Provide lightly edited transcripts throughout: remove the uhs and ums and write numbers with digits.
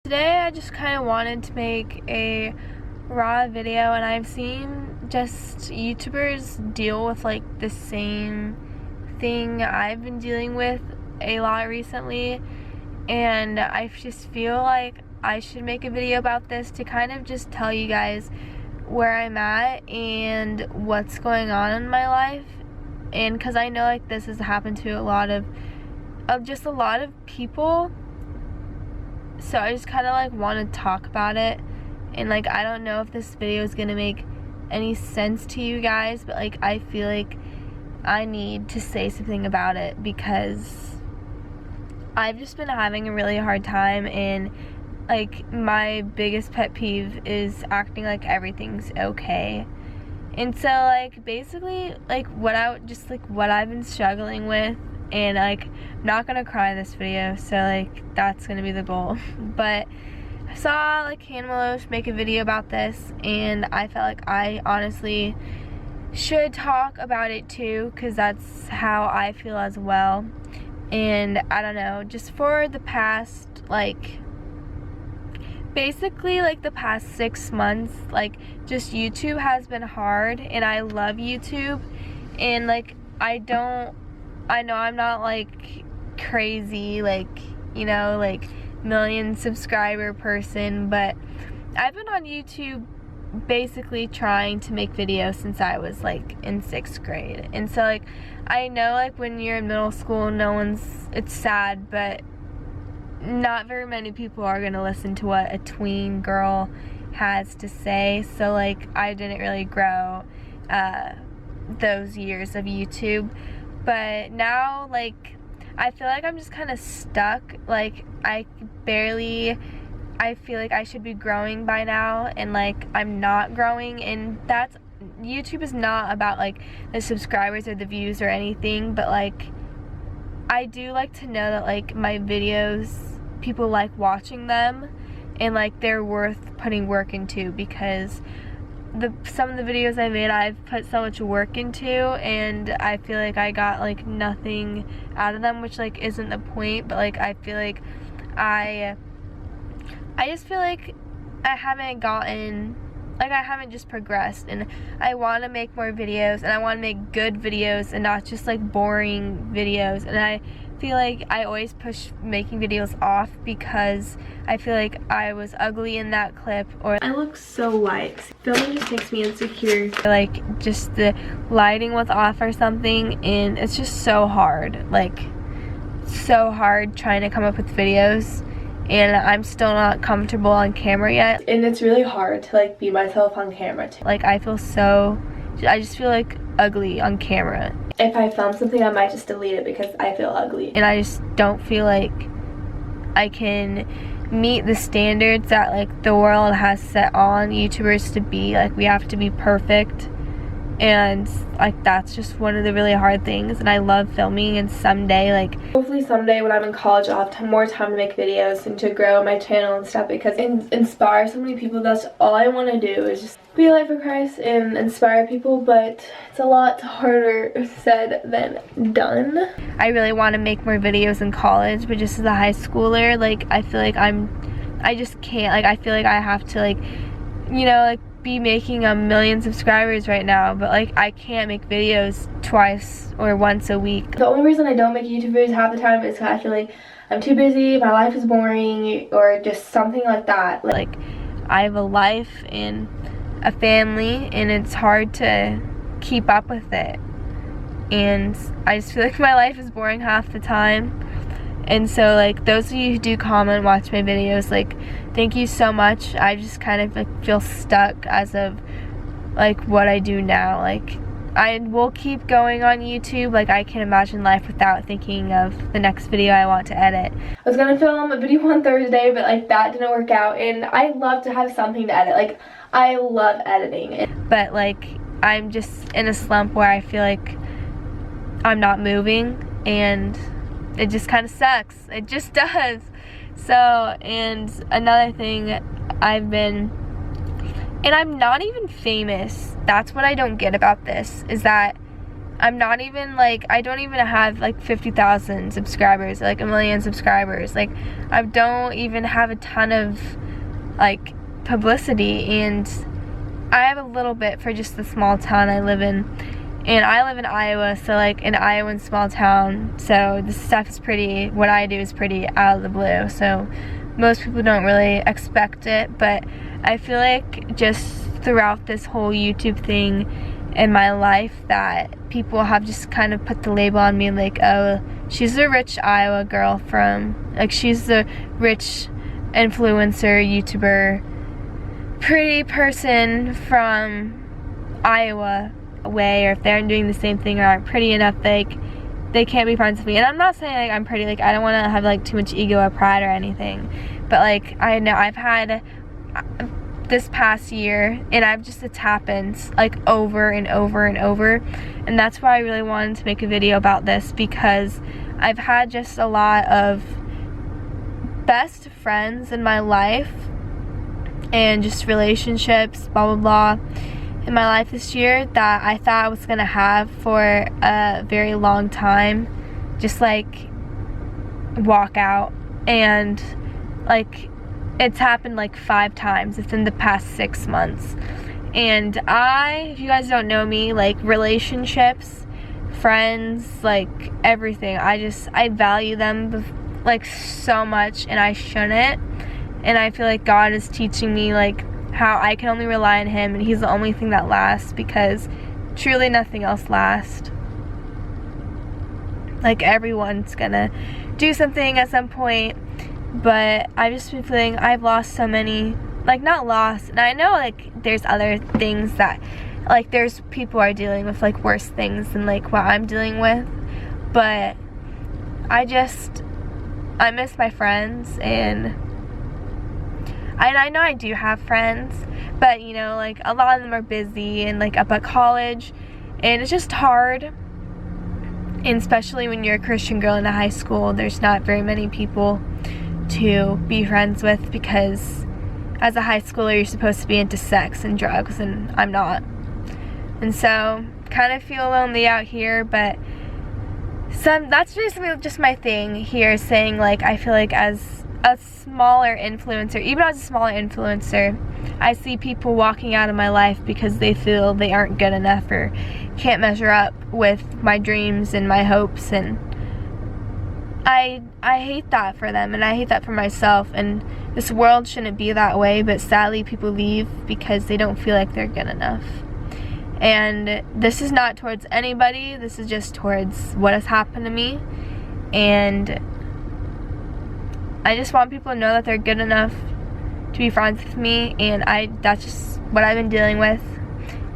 Today I just kind of wanted to make a raw video, and I've seen just YouTubers deal with like the same thing I've been dealing with a lot recently, and I just feel like I should make a video about this to kind of just tell you guys where I'm at and what's going on in my life. And because I know like this has happened to a lot of people, so I just kind of like want to talk about it. And like I don't know if this video is gonna make any sense to you guys, but like I feel like I need to say something about it because I've just been having a really hard time, and like my biggest pet peeve is acting like everything's okay. And so like basically like what I've been struggling with, and like I'm not gonna cry in this video, so like that's gonna be the goal. But I saw like Hannah make a video about this, and I felt like I honestly should talk about it too, because that's how I feel as well. And I don't know, just for the past basically like the past 6 months, like just YouTube has been hard, and I love YouTube, and like I know I'm not like crazy, like, you know, like million subscriber person, but I've been on YouTube basically trying to make videos since I was like in 6th grade. And so like I know like when you're in middle school, it's sad, but not very many people are gonna listen to what a tween girl has to say. So like I didn't really grow those years of YouTube. But now, like, I feel like I'm just kind of stuck. Like, I feel like I should be growing by now, and, like, I'm not growing. And YouTube is not about, like, the subscribers or the views or anything. But, like, I do like to know that, like, my videos, people like watching them, and, like, they're worth putting work into, because some of the videos I made, I've put so much work into, and I feel like I got like nothing out of them, which like isn't the point. But like I feel like I just feel like I haven't just progressed, and I want to make more videos, and I want to make good videos and not just like boring videos. And I feel like I always push making videos off because I feel like I was ugly in that clip, or I look so white. Filming just makes me insecure. Like just the lighting was off or something, and it's just so hard. Like so hard trying to come up with videos, and I'm still not comfortable on camera yet. And it's really hard to like be myself on camera too. Like I just feel like ugly on camera. If I film something, I might just delete it because I feel ugly. And I just don't feel like I can meet the standards that like the world has set on YouTubers to be. Like we have to be perfect. And like that's just one of the really hard things. And I love filming, and someday, like hopefully someday when I'm in college, I'll have more time to make videos and to grow my channel and stuff, because inspire so many people. That's all I want to do, is just be a light for Christ and inspire people. But it's a lot harder said than done. I really want to make more videos in college, but just as a high schooler, like I feel like I just can't. Like I feel like I have to, like, you know, like be making 1 million subscribers right now, but like I can't make videos twice or once a week. The only reason I don't make YouTube videos half the time is because I feel like I'm too busy, my life is boring, or just something like that. Like I have a life and a family, and it's hard to keep up with it, and I just feel like my life is boring half the time. And so like those of you who do comment, watch my videos, like thank you so much. I just kind of like feel stuck as of like what I do now. Like I will keep going on YouTube. Like I can't imagine life without thinking of the next video I want to edit. I was gonna film a video on Thursday, but like that didn't work out, and I love to have something to edit. Like I love editing, but like I'm just in a slump where I feel like I'm not moving, and it just kind of sucks. It just does. So, and another thing, and I'm not even famous. That's what I don't get about this, is that I'm not even like, I don't even have like 50,000 subscribers, like 1,000,000 subscribers. Like, I don't even have a ton of like publicity, and I have a little bit for just the small town I live in. And I live in Iowa, so like an Iowan small town, so this stuff is pretty, what I do is pretty out of the blue, so most people don't really expect it. But I feel like just throughout this whole YouTube thing in my life that people have just kind of put the label on me, like, oh, she's a rich Iowa girl from, like, she's the rich influencer, YouTuber, pretty person from Iowa way, or if they're doing the same thing or aren't pretty enough, like, they can't be friends with me. And I'm not saying like I'm pretty, like, I don't want to have like too much ego or pride or anything, but like, I know I've had this past year, and I've just, it's happened like over and over and over, and that's why I really wanted to make a video about this, because I've had just a lot of best friends in my life and just relationships, blah blah blah, in my life this year that I thought I was gonna have for a very long time just like walk out. And like, it's happened like 5 times within the past 6 months. And if you guys don't know me, like, relationships, friends, like everything, I value them like so much, and I shouldn't. And I feel like God is teaching me like how I can only rely on Him, and He's the only thing that lasts, because truly nothing else lasts. Like, everyone's gonna do something at some point, but I've just been feeling I've lost so many, like, not lost, and I know like there's other things that, like, there's people are dealing with like worse things than like what I'm dealing with, but I miss my friends, and I know I do have friends, but you know, like, a lot of them are busy and like up at college, and it's just hard. And especially when you're a Christian girl in a high school, there's not very many people to be friends with, because as a high schooler you're supposed to be into sex and drugs, and I'm not. And so kind of feel lonely out here, but that's basically just my thing here, saying like, I feel like as a smaller influencer, even as a smaller influencer, I see people walking out of my life because they feel they aren't good enough or can't measure up with my dreams and my hopes, and I hate that for them, and I hate that for myself. And this world shouldn't be that way, but sadly people leave because they don't feel like they're good enough. And this is not towards anybody, this is just towards what has happened to me. And I just want people to know that they're good enough to be friends with me, and that's just what I've been dealing with,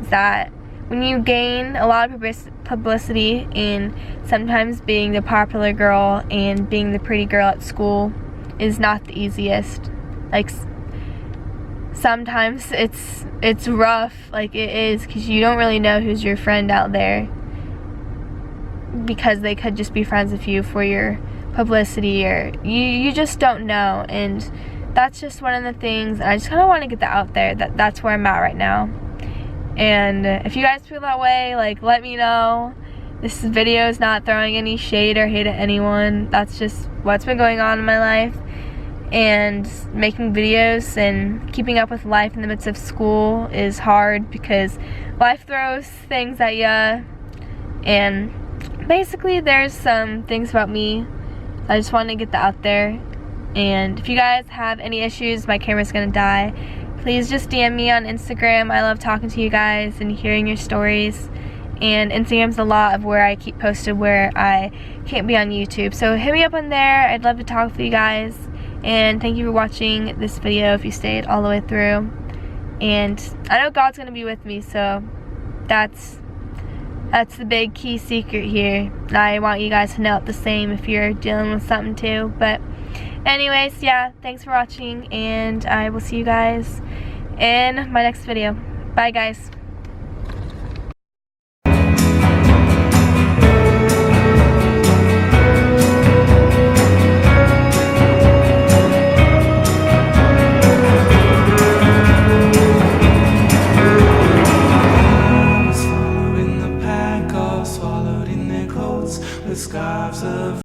is that when you gain a lot of publicity, and sometimes being the popular girl and being the pretty girl at school is not the easiest. Like, sometimes it's rough, like it is, because you don't really know who's your friend out there, because they could just be friends with you for your publicity, or you just don't know. And that's just one of the things, and I just kind of want to get that out there, that's where I'm at right now. And if you guys feel that way, like, let me know. This video is not throwing any shade or hate at anyone, that's just what's been going on in my life. And making videos and keeping up with life in the midst of school is hard, because life throws things at you. And basically there's some things about me, I just want to get that out there. And if you guys have any issues, my camera's gonna die, please just DM me on Instagram. I love talking to you guys and hearing your stories. And Instagram's a lot of where I keep posted where I can't be on YouTube, so hit me up on there. I'd love to talk with you guys. And thank you for watching this video if you stayed all the way through. And I know God's gonna be with me, so that's the big key secret here. And I want you guys to know it the same if you're dealing with something too. But anyways, yeah, thanks for watching, and I will see you guys in my next video. Bye guys. swallowed in their coats with scarves of